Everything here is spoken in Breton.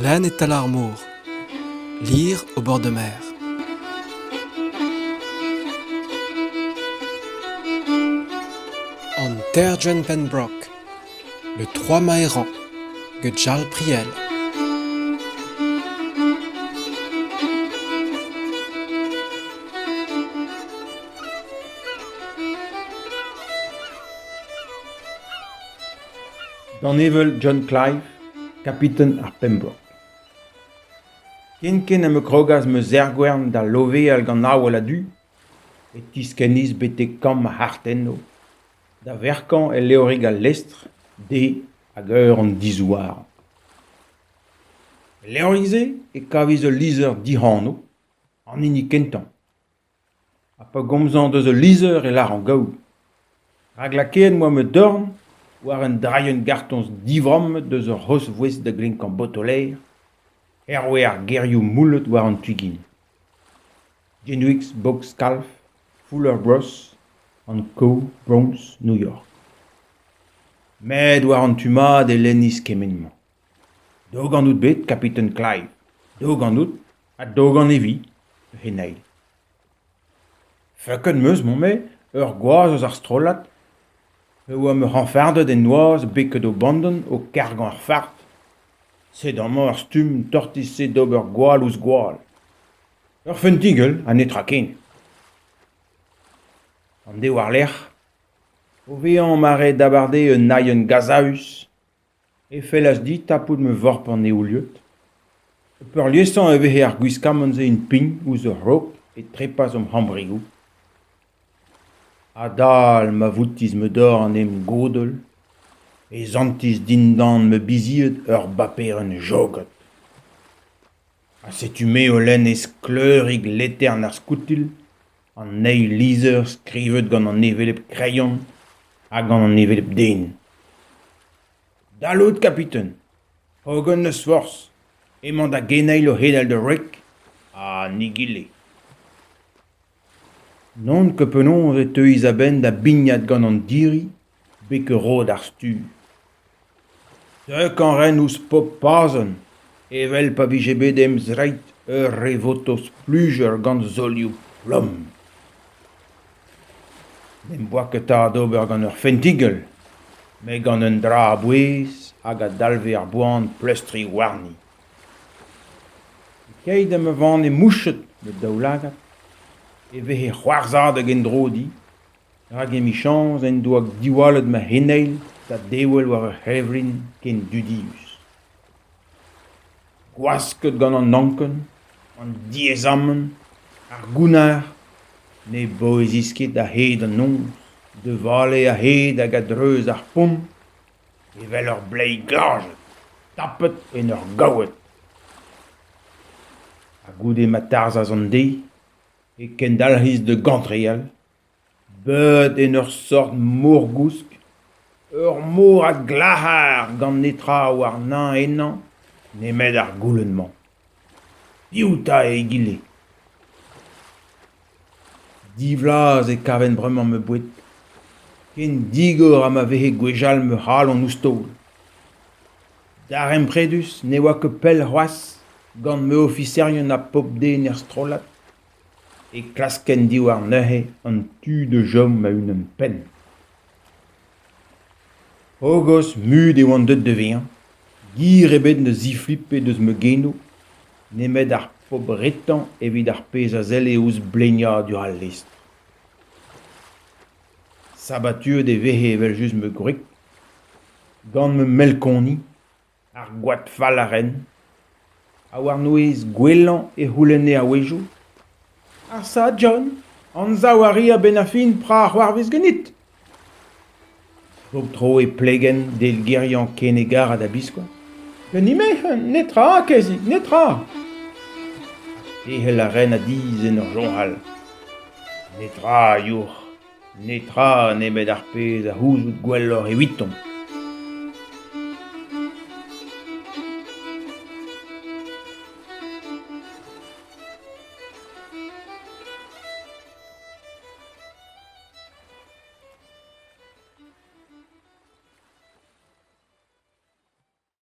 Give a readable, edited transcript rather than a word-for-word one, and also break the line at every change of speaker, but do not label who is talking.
L'âne est à l'armour. Lire au bord de mer. En Terjen Penbrock, le 3 Maéran, Gejal Priel.
Dans Evel John Clive, capitaine ar Pembroke. Ken am krogas me zergwern da love al gant awel a du, et tiskeniz bete kam a hartenno, da verkan e leorig al lestre, de hag eur an dizouar. Leorize e kaviz e lizer dihanno, an ini kentan. A pa gomzan deus e lizer e lar an gaou. Hag la ken moa me dorn, war un draien gartons divram deus ur hos vouez da glinkan botoleir, erwe ar gerioù moulet war an tugin. Genwix, Box, Calf, Fuller Bros, an Co, Bronx, New York. Med war an tumad e lennis kemenman. Dog an out bet, Capitaine Clive. Dog an out, a dog an evi, henail. Fucken meus, mon me, ur gwaz eus ar strolat, oa me renfardet den noaz beket o bandon o kargan ar fart. Se damman ar stum tortise d'ober gwal ouz gwal. Ur fentigel a netra ken. An de war lec'h, o vean mare dabarde un naien gazaus, e fellas di tapout me vorpan eo liot. Peur liesan e vehe ar gwiskamanze in ping ouz ur rok e trepas hambrigou. A dal ma voutis me dor an em godel, e zantis dindan me biziet ur baper un jogot. A setu me o len eskleurig letern ar skoutil, an neil lizer skrivet gant an evelep krayon hag gant an evelep den. Dalot, kapiten, hogon neus force, emañ da geneil o hedal de rek, a nigile. Non que penon e teuiz a ben da bignat gant an diri, beke rod ar stu. Deuk an ren ouz pop pazon, evel pa vije bet em zreit ur revotos plujer gant zolioù plom. Nem boa ket a d'ober gant ur fentigel, me gant un dra a bouez hag a dalve ar boan plustri warni. Keit am van e mouchet de daoulagat, e vehe c'hoarzad hag en drodi, hag emi chans en doag diwalet ma heneil da dewel war ur c'hevrin ken dudius. Gwasket gant an anken, an diezammen, ar gounar, ne boezisket a hed an nons, de vale a hed hag a dreuz ar pom, evel ur blei garjet, tapet en ur gaouet. A goude ma tarzaz an deiz, e kendalriz de gantreal, beut en ur sort mourgousk, ur mour a glahar gant netra war nan ennan, nemet ar goulenman. Piouta e gile. Divlaz e kaven bremañ me bouet, ken digor a ma vehe gwejal me hal an oustol. Dar empredus ne oa ke pel c'hoaz gant me officerien a pop den er strolat, e klasken diwar neuhe an tu de jom ma unan pen. Ogos mud e oan deuet de vean, gir ebet ne ziflipe deus me geno, nemet ar pop retan evit ar pez a zel e ouz blenia dur al lest. Sabatur de vehe evel just me gwrik, gant me melkoni, ar gwad fall a ren, a war nouez gwelan e c'houlenne a wejo. Ar sa, John, an zawari a ben a fin pra ar c'hoarvez ganit. Fog tro e plegen del gerian kenegar a da biskoa. Ganime, netra, kezi, netra. Ehel a ren a diz en ur jonhal. Netra, your. Netra nemet ar pez a houzout gwelloc'h e 8 ton.